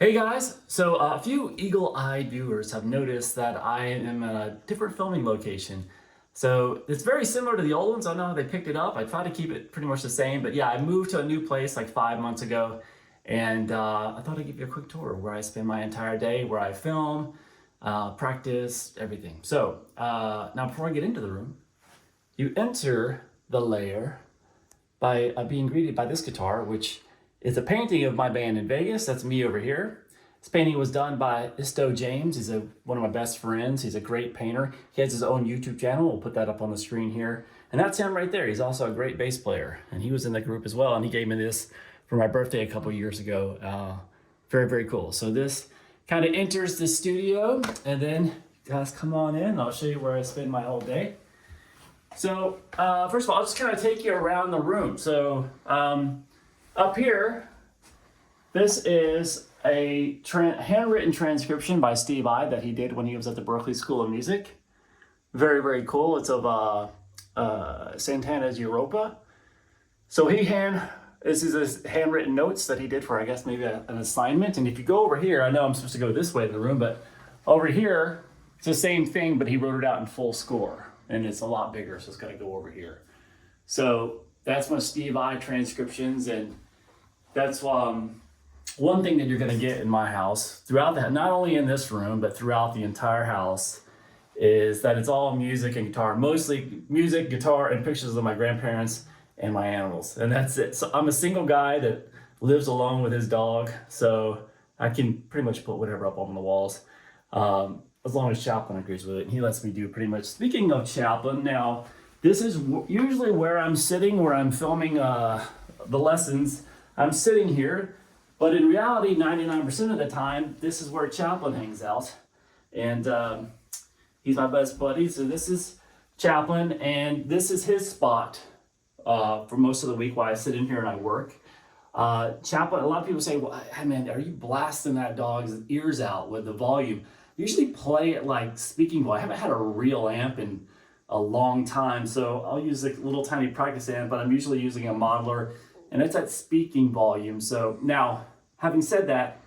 Hey guys, so a few eagle-eyed viewers have noticed that I am at a different filming location. So it's very similar to the old ones. I know how they picked it up. I try to keep it pretty much the same, but yeah, I moved to a new place like 5 months ago, and I thought I'd give you a quick tour where I spend my entire day, where I film, practice, everything. So now before I get into the room, you enter the layer by being greeted by this guitar, which is a painting of my band in Vegas. That's me over here. This painting was done by Isto James. He's one of my best friends. He's a great painter. He has his own YouTube channel. We'll put that up on the screen here. And that's him right there. He's also a great bass player. And he was in the group as well. And he gave me this for my birthday a couple years ago. Very, very cool. So this kind of enters the studio. And then guys, come on in. I'll show you where I spend my whole day. So first of all, I'll just kind of take you around the room. So up here, this is a handwritten transcription by Steve I that he did when he was at the Berklee School of Music. Very, very cool. It's of Santana's Europa. So this is his handwritten notes that he did for, I guess, maybe an assignment. And if you go over here, I know I'm supposed to go this way in the room, but over here, it's the same thing, but he wrote it out in full score. And it's a lot bigger, so it's got to go over here. So that's my Steve I transcriptions, and that's one thing that you're going to get in my house throughout not only in this room, but throughout the entire house, is that it's all music and guitar, mostly music, guitar, and pictures of my grandparents and my animals. And that's it. So I'm a single guy that lives alone with his dog, so I can pretty much put whatever up on the walls. As long as Chaplin agrees with it, and he lets me do pretty much. Speaking of Chaplin, now this is usually where I'm sitting, where I'm filming the lessons. I'm sitting here, but in reality, 99% of the time, this is where Chaplin hangs out, and he's my best buddy. So this is Chaplin, and this is his spot for most of the week while I sit in here and I work. Chaplin, a lot of people say, well, hey man, are you blasting that dog's ears out with the volume? Usually play it like speaking volume. I haven't had a real amp in a long time, so I'll use a little tiny practice amp, but I'm usually using a modeler, and it's at speaking volume. So now, having said that,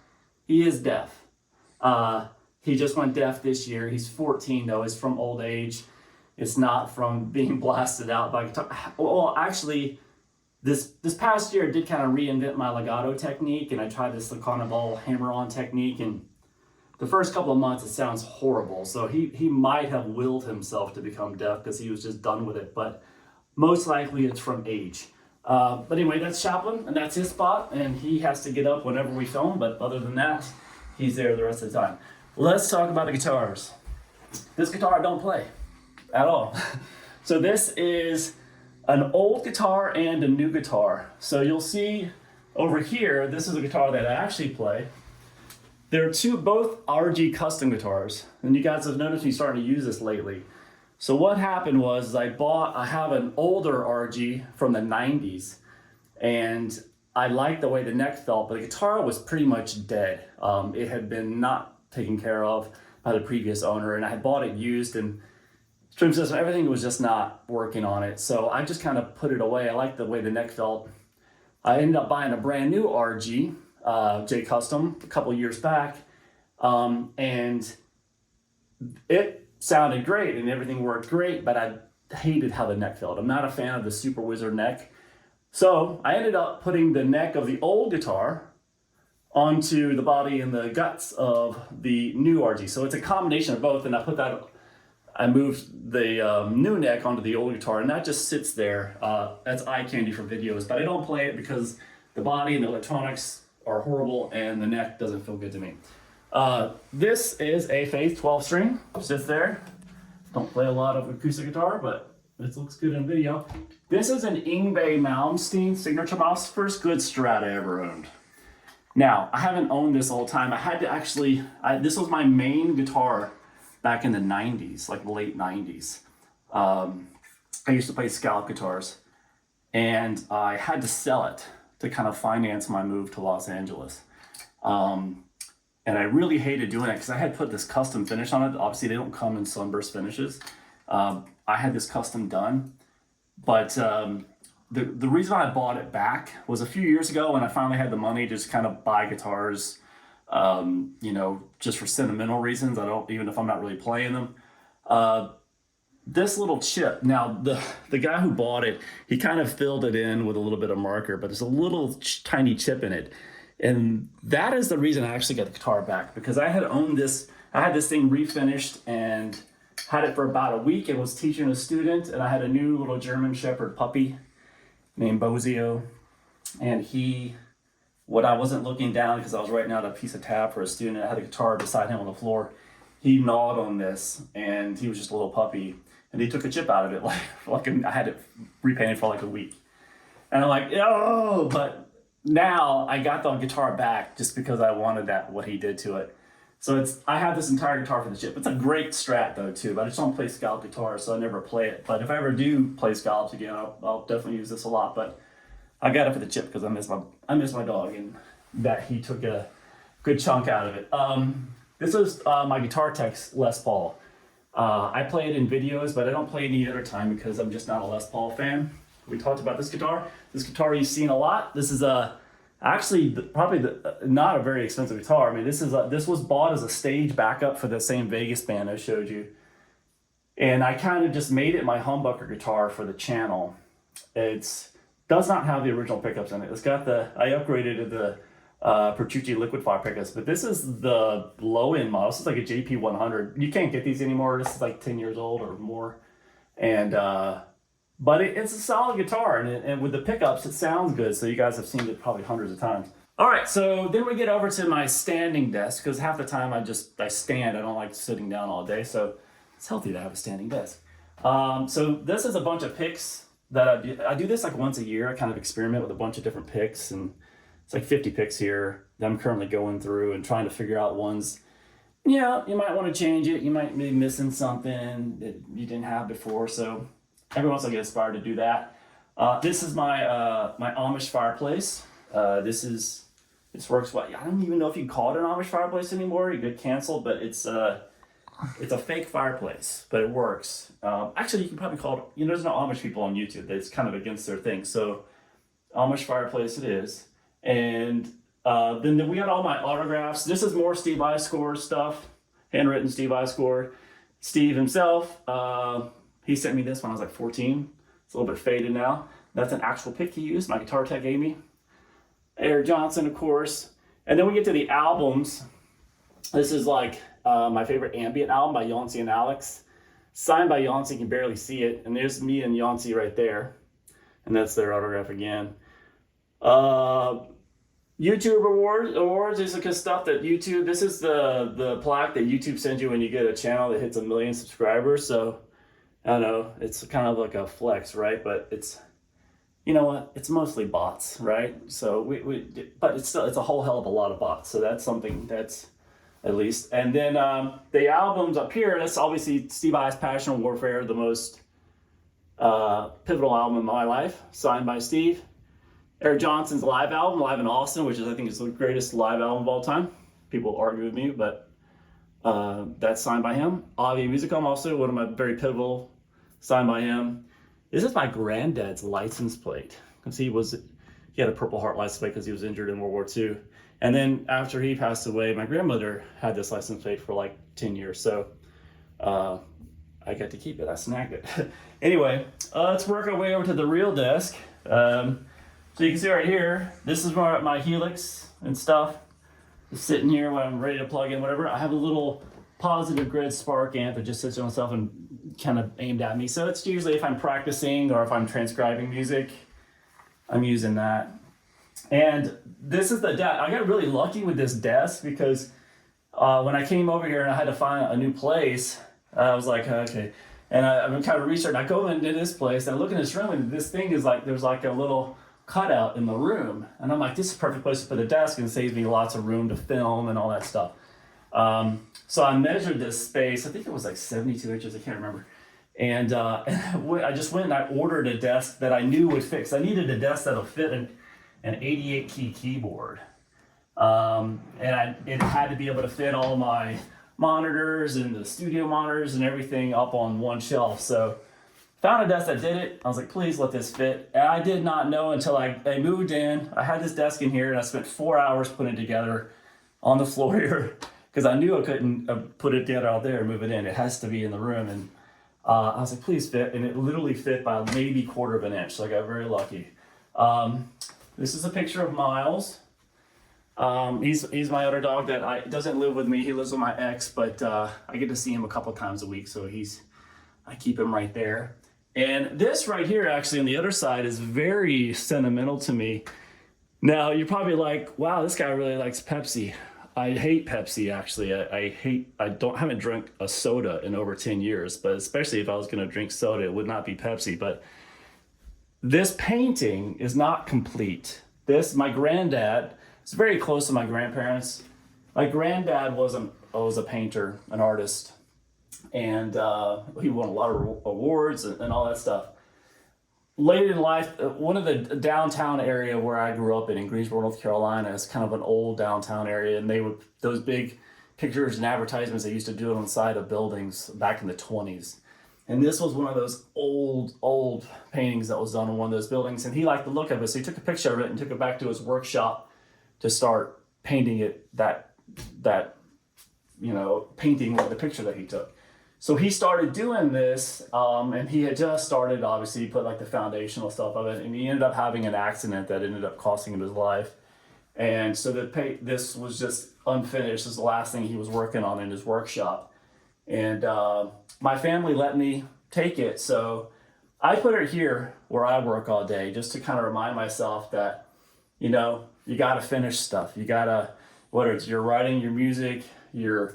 he is deaf. He just went deaf this year. He's 14 though. It's from old age. It's not from being blasted out by guitar. Well, actually, this past year I did kind of reinvent my legato technique, and I tried this kind of all hammer-on technique, and the first couple of months, it sounds horrible. So he might have willed himself to become deaf because he was just done with it. But most likely it's from age. But anyway, that's Chaplin, and that's his spot. And he has to get up whenever we film. But other than that, he's there the rest of the time. Let's talk about the guitars. This guitar I don't play at all. So this is an old guitar and a new guitar. So you'll see over here, this is a guitar that I actually play. There are both RG custom guitars, and you guys have noticed me starting to use this lately. So what happened was I have an older RG from the 90s, and I liked the way the neck felt, but the guitar was pretty much dead. It had been not taken care of by the previous owner, and I had bought it used, and string system, everything was just not working on it. So I just kind of put it away. I liked the way the neck felt. I ended up buying a brand new RG, J Custom, a couple years back, and it sounded great and everything worked great, but I hated how the neck felt. I'm not a fan of the Super Wizard neck. So I ended up putting the neck of the old guitar onto the body and the guts of the new RG. So it's a combination of both, and I moved the new neck onto the old guitar, and that just sits there. That's eye candy for videos, but I don't play it because the body and the electronics are horrible, and the neck doesn't feel good to me. This is a Faith 12 string, sits there. Don't play a lot of acoustic guitar, but this looks good in video. This is an Yngwie Malmsteen signature mouse, first good Strat I ever owned. Now, I haven't owned this all the time. I had to actually, this was my main guitar back in the 90s, like the late 90s. I used to play scallop guitars, and I had to sell it to kind of finance my move to Los Angeles. And I really hated doing it because I had put this custom finish on it. Obviously, they don't come in sunburst finishes. I had this custom done, but the reason I bought it back was a few years ago when I finally had the money to just kind of buy guitars you know, just for sentimental reasons. I don't, even if I'm not really playing them. Uh, this little chip, now the guy who bought it, he kind of filled it in with a little bit of marker, but there's a little tiny chip in it. And that is the reason I actually got the guitar back, because I had owned this, I had this thing refinished and had it for about a week and was teaching a student, and I had a new little German Shepherd puppy named Bozio, and when I wasn't looking down because I was writing out a piece of tab for a student, I had a guitar beside him on the floor. He gnawed on this, and he was just a little puppy, and he took a chip out of it, I had it repainted for like a week. And I'm like, oh, but now I got the guitar back just because I wanted what he did to it. So I have this entire guitar for the chip. It's a great Strat though too, but I just don't play scallop guitar, so I never play it. But if I ever do play scallops again, I'll definitely use this a lot. But I got it for the chip because I miss my dog, and that he took a good chunk out of it. This is my Guitar Tech's Les Paul. I play it in videos, but I don't play it any other time because I'm just not a Les Paul fan. We talked about this guitar. This guitar you've seen a lot. This is actually probably not a very expensive guitar. I mean, this was bought as a stage backup for the same Vegas band I showed you. And I kind of just made it my humbucker guitar for the channel. It does not have the original pickups in it. It's got I upgraded to the Petrucci liquid fire pickups, but this is the low end model. This is like a JP100. You can't get these anymore. This is like 10 years old or more. And, but it's a solid guitar, and with the pickups, it sounds good. So you guys have seen it probably hundreds of times. All right, so then we get over to my standing desk, because half the time I stand. I don't like sitting down all day, so it's healthy to have a standing desk. So this is a bunch of picks that I do this like once a year. I kind of experiment with a bunch of different picks, and it's like 50 picks here that I'm currently going through and trying to figure out ones. Yeah, you might want to change it. You might be missing something that you didn't have before, so every once I get inspired to do that. This is my my Amish fireplace. This works well. I don't even know if you can call it an Amish fireplace anymore. You get canceled, but it's a fake fireplace, but it works. Actually, you can probably call it. There's no Amish people on YouTube. That's kind of against their thing. So Amish fireplace it is. And then we got all my autographs. This is more Steve Iscore stuff, handwritten Steve Iscore. Steve himself. He sent me this when I was like 14. It's a little bit faded now. That's an actual pick he used, my Guitar Tech gave me. Eric Johnson, of course. And then we get to the albums. This is like my favorite ambient album by Yancey and Alex. Signed by Yancey, you can barely see it. And there's me and Yancey right there. And that's their autograph again. YouTube awards is the stuff that YouTube, this is the plaque that YouTube sends you when you get a channel that hits 1 million subscribers. So I don't know, it's kind of like a flex, right? But it's, you know what, it's mostly bots, right? So but it's a whole hell of a lot of bots. So that's something that's at least. And then the albums up here, that's obviously Steve I's Passion Warfare, the most pivotal album in my life, signed by Steve. Eric Johnson's live album, Live in Austin, which I think is the greatest live album of all time. People argue with me, but that's signed by him. Avi Musicom, also one of my very pivotal, signed by him. This is my granddad's license plate, because he had a Purple Heart license plate because he was injured in World War II. And then after he passed away, my grandmother had this license plate for like 10 years. So I got to keep it. I snagged it. Anyway, let's work our way over to the real desk. So you can see right here, this is my Helix and stuff. Just sitting here when I'm ready to plug in whatever. I have a little positive grid spark amp that just sits on itself and kind of aimed at me. So it's usually if I'm practicing or if I'm transcribing music, I'm using that. And this is the desk. I got really lucky with this desk because when I came over here and I had to find a new place, I was like, okay. And I've been kind of researching. I go into this place and I look in this room, and this thing is like, there's like a little cutout in the room. And I'm like, this is a perfect place to put a desk, and it saves me lots of room to film and all that stuff. So I measured this space. I think it was like 72 inches. I can't remember. And I just went and I ordered a desk that I knew would fit. I needed a desk that'll fit an 88 key keyboard. And it had to be able to fit all my monitors and the studio monitors and everything up on one shelf. So found a desk that did it. I was like, please let this fit. And I did not know until I moved in. I had this desk in here and I spent 4 hours putting it together. on the floor here because I knew I couldn't put it together out there and move it in. It has to be in the room. And I was like, please fit. And it literally fit by maybe 1/4 of an inch. So I got very lucky. This is a picture of Miles. He's my other dog that doesn't live with me. He lives with my ex, but I get to see him a couple times a week. So I keep him right there. And this right here, actually on the other side, is very sentimental to me. Now you're probably like, wow, this guy really likes Pepsi. I hate Pepsi, actually. I haven't drank a soda in over 10 years, but especially if I was gonna drink soda, it would not be Pepsi. But this painting is not complete. My granddad, it's very close to my grandparents. My granddad was a painter, an artist, and he won a lot of awards and all that stuff. Late in life, one of the downtown area where I grew up in Greensboro, North Carolina, is kind of an old downtown area, and those big pictures and advertisements, they used to do it on the side of buildings back in the 20s. And this was one of those old paintings that was done on one of those buildings, and he liked the look of it, so he took a picture of it and took it back to his workshop to start painting it painting with the picture that he took. So he started doing this, and he had just started, obviously, put like the foundational stuff of it, and he ended up having an accident that ended up costing him his life. And so this was just unfinished. This is the last thing he was working on in his workshop. And my family let me take it, so I put it here where I work all day, just to kind of remind myself that, you gotta finish stuff. You gotta, whether it's you're writing your music, you're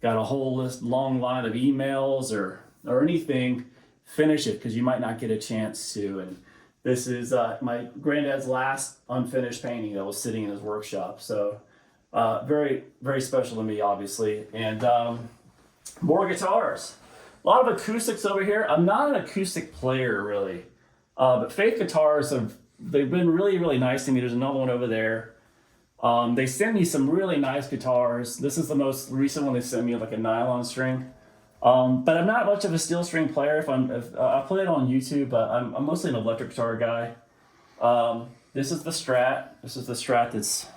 got a whole long line of emails or anything, finish it, because you might not get a chance to. And this is my granddad's last unfinished painting that was sitting in his workshop. So very, very special to me, obviously. And more guitars. A lot of acoustics over here. I'm not an acoustic player, really. But Faith Guitars, they've been really, really nice to me. There's another one over there. They sent me some really nice guitars. This is the most recent one they sent me, like a nylon string. But I'm not much of a steel string player. I play it on YouTube, but I'm mostly an electric guitar guy. This is the Strat. This is the Strat that's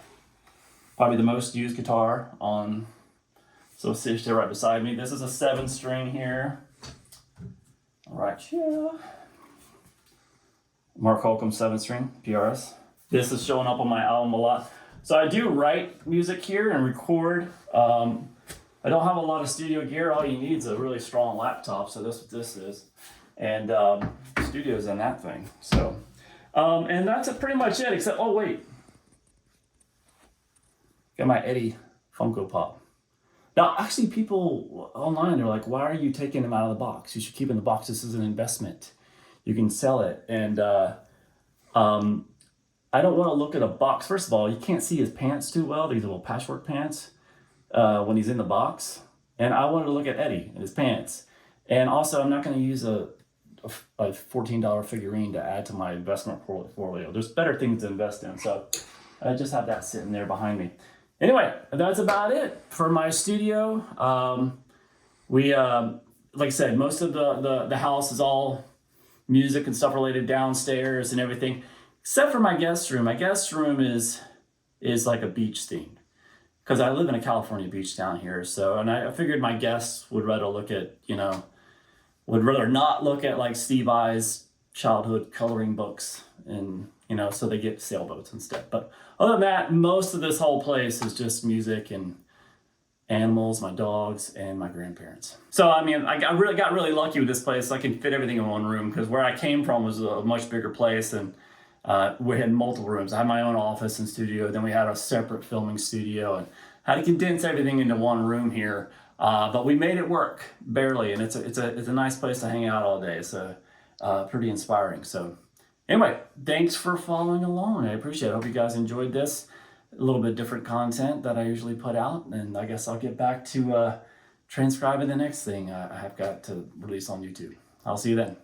probably the most used guitar on. So it sits there right beside me. This is a 7-string here. All right, yeah. Mark Holcomb 7-string PRS. This is showing up on my album a lot. So I do write music here and record. I don't have a lot of studio gear. All you need is a really strong laptop. So that's what this is. And studio's in that thing. So, and that's pretty much it, except, oh wait. Got my Eddie Funko Pop. Now, actually people online are like, why are you taking them out of the box? You should keep it in the box. This is an investment. You can sell it. And I don't want to look at a box. First of all, you can't see his pants too well, these little patchwork pants, when he's in the box. And I wanted to look at Eddie and his pants. And also, I'm not going to use a $14 figurine to add to my investment portfolio. There's better things to invest in. So I just have that sitting there behind me. Anyway, that's about it for my studio. Like I said, most of the house is all music and stuff related downstairs and everything. Except for my guest room. My guest room is like a beach theme, because I live in a California beach down here. So, and I figured my guests would rather not look at like Steve I's childhood coloring books, and so they get sailboats instead. But other than that, most of this whole place is just music and animals, my dogs, and my grandparents. So I mean, I got really lucky with this place. I can fit everything in one room, because where I came from was a much bigger place, and we had multiple rooms. I had my own office and studio. Then we had a separate filming studio, and had to condense everything into one room here. But we made it work, barely, and it's a nice place to hang out all day. So pretty inspiring. So anyway, thanks for following along. I appreciate it. I hope you guys enjoyed this. A little bit different content that I usually put out, and I guess I'll get back to transcribing the next thing I have got to release on YouTube. I'll see you then.